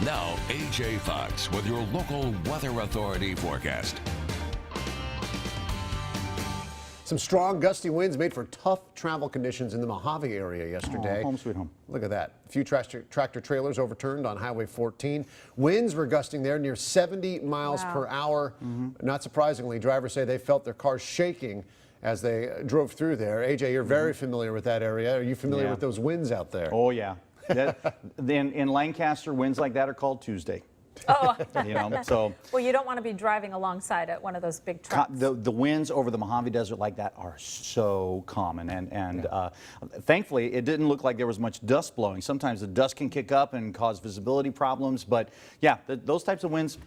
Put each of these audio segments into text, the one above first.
Now, AJ Fox with your local weather authority forecast. Some strong gusty winds made for tough travel conditions in the Mojave area yesterday. Home sweet home. Look at that. A few tractor trailers overturned on Highway 14. Winds were gusting there near 70 miles per hour. Not surprisingly, drivers say they felt their cars shaking as they drove through there. AJ, you're very familiar with that area. Are you familiar with those winds out there? Oh, yeah. In Lancaster, winds like that are called Tuesday. Oh, So well, you don't want to be driving alongside it, one of those big trucks. the winds over the Mojave Desert like that are so common, and thankfully it didn't look like there was much dust blowing. Sometimes the dust can kick up and cause visibility problems, but yeah, those types of winds,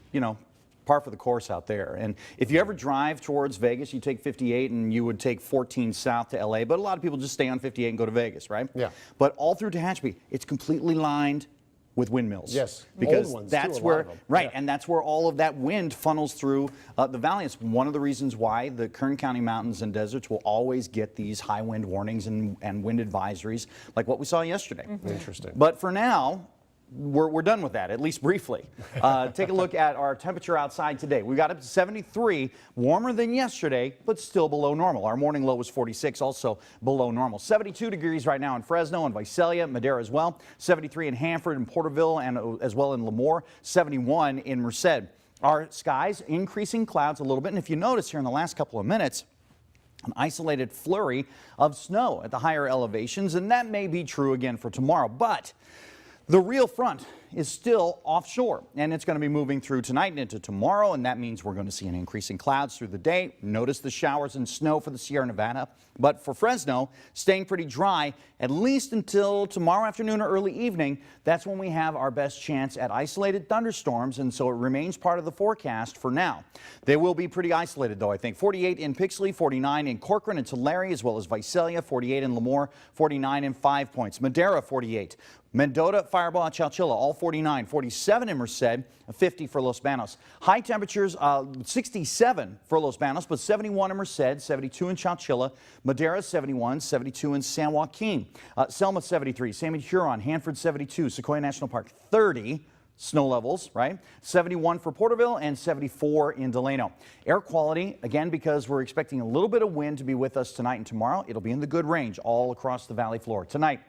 par for the course out there. And if you ever drive towards Vegas, you take 58 and you would take 14 south to LA, but a lot of people just stay on 58 and go to Vegas, right? Yeah. But all through Tehachapi, it's completely lined with windmills. Yes, because old ones that's too, a lot where of them. and that's where all of that wind funnels through the valley. It's one of the reasons why the Kern County mountains and deserts will always get these high wind warnings and wind advisories like what we saw yesterday. Interesting. But for now, we're done with that, at least briefly. Take a look at our temperature outside today. We got up to 73, warmer than yesterday, but still below normal. Our morning low was 46, also below normal. 72 degrees right now in Fresno and Visalia, Madera as well. 73 in Hanford and Porterville, and as well in Lemoore. 71 in Merced. Our skies increasing clouds a little bit, and if you notice here in the last couple of minutes, an isolated flurry of snow at the higher elevations, and that may be true again for tomorrow, but the real front is still offshore, and it's going to be moving through tonight and into tomorrow, and that means we're going to see an increase in clouds through the day. Notice the showers and snow for the Sierra Nevada, but for Fresno, staying pretty dry at least until tomorrow afternoon or early evening. That's when we have our best chance at isolated thunderstorms, and so it remains part of the forecast for now. They will be pretty isolated, though, I think. 48 in Pixley, 49 in Corcoran and Tulare, as well as Visalia, 48 in Lemoore, 49 in 5 Points. Madera, 48. Mendota, Fireball, and Chowchilla, all 49. 47 in Merced, 50 for Los Banos. High temperatures, 67 for Los Banos, but 71 in Merced, 72 in Chowchilla. Madera, 71, 72 in San Joaquin. Selma, 73. San Huron, Hanford, 72. Sequoia National Park, 30. Snow levels, right? 71 for Porterville and 74 in Delano. Air quality, again, because we're expecting a little bit of wind to be with us tonight and tomorrow. It'll be in the good range all across the valley floor. Tonight,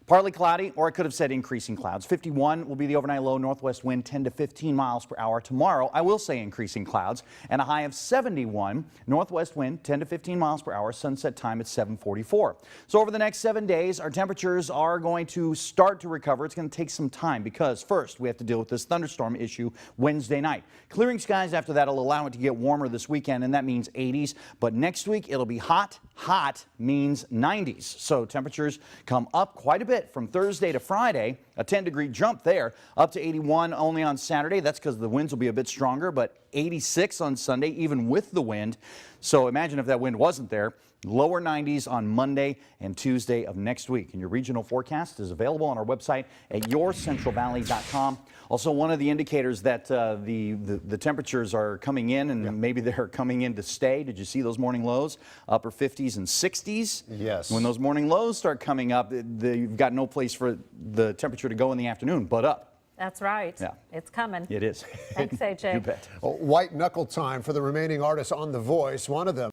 partly cloudy, or I could have said increasing clouds. 51 will be the overnight low, northwest wind 10 to 15 miles per hour. Tomorrow, I will say increasing clouds, and a high of 71, northwest wind 10 to 15 miles per hour, sunset time at 7:44. So over the next 7 days, our temperatures are going to start to recover. It's going to take some time because first, we have to deal with this thunderstorm issue Wednesday night. Clearing skies after that will allow it to get warmer this weekend, and that means 80s. But next week, it'll be hot. Hot means 90s. So temperatures come up quite a bit from Thursday to Friday, a 10-degree jump there, up to 81 only on Saturday. That's because the winds will be a bit stronger, but 86 on Sunday, even with the wind. So imagine if that wind wasn't there. Lower 90s on Monday and Tuesday of next week. And your regional forecast is available on our website at yourcentralvalley.com. Also, one of the indicators that the temperatures are coming in, and maybe they're coming in to stay. Did you see those morning lows? Upper 50s and 60s? Yes. When those morning lows start coming up, you've got no place for the temperature to go in the afternoon but up. That's right. Yeah. It's coming. It is. Thanks, AJ. You bet. White knuckle time for the remaining artists on The Voice. One of them